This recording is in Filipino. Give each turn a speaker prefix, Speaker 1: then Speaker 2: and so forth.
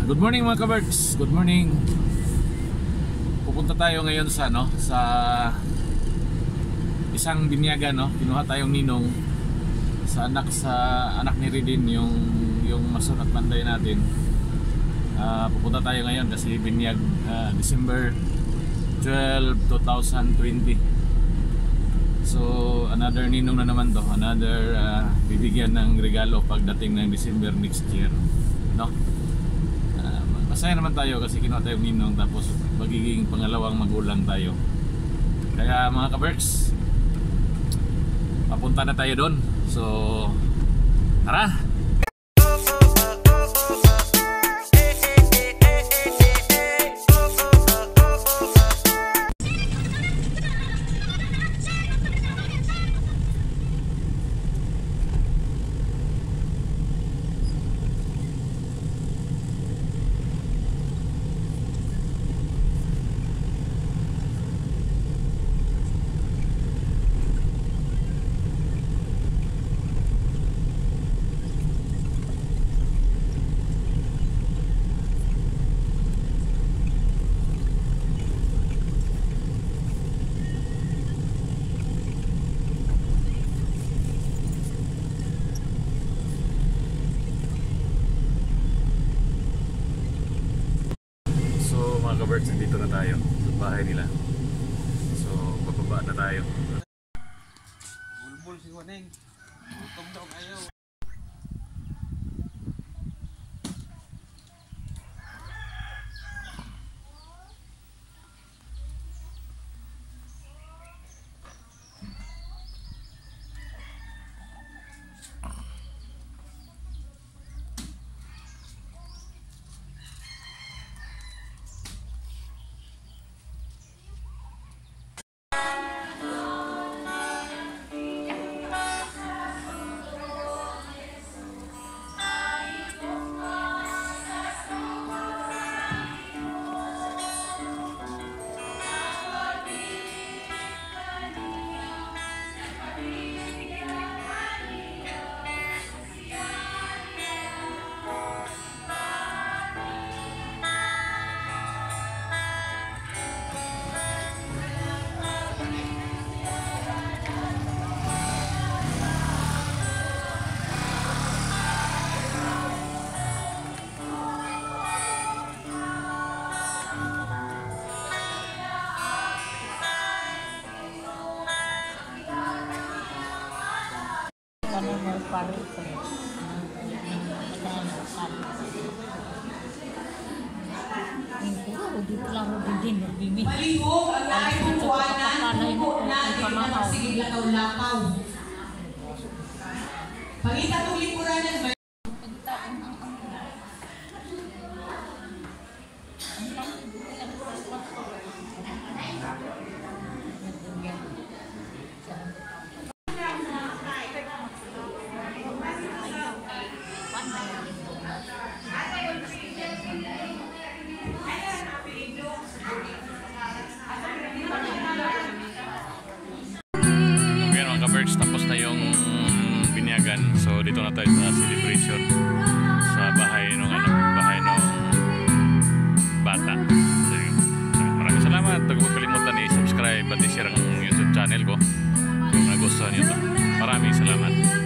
Speaker 1: Good morning mga kaberks. Good morning. Pupunta tayo ngayon sa sa isang binyagan, Kinuha tayong ninong sa anak ni Ridin, yung mason at panday natin. Pupunta tayo ngayon kasi binyag December 12, 2020. So another ninong na naman to, another bibigyan ng regalo pagdating ng December next year, Masaya naman tayo kasi kinuha tayong ninong, tapos magiging pangalawang magulang tayo. Kaya mga kaberks, papunta na tayo doon. So tara! Mga kaberks, dito na tayo sa bahay nila. So bababa na tayo.
Speaker 2: Bulbul si Waneng. Gutom daw ayaw.
Speaker 3: Malihog ang lahat ng buwanan, buko na hindi lakaw-lakaw. Pangita itong likuran ng
Speaker 1: tapos na yung binyagan. So dito na tayo sa celebration sa bahay ng bahay ng bata. So, maraming salamat. Huwag kalimutan i-subscribe at i-share ang YouTube channel ko kung nagustuhan niyo ito. Maraming salamat.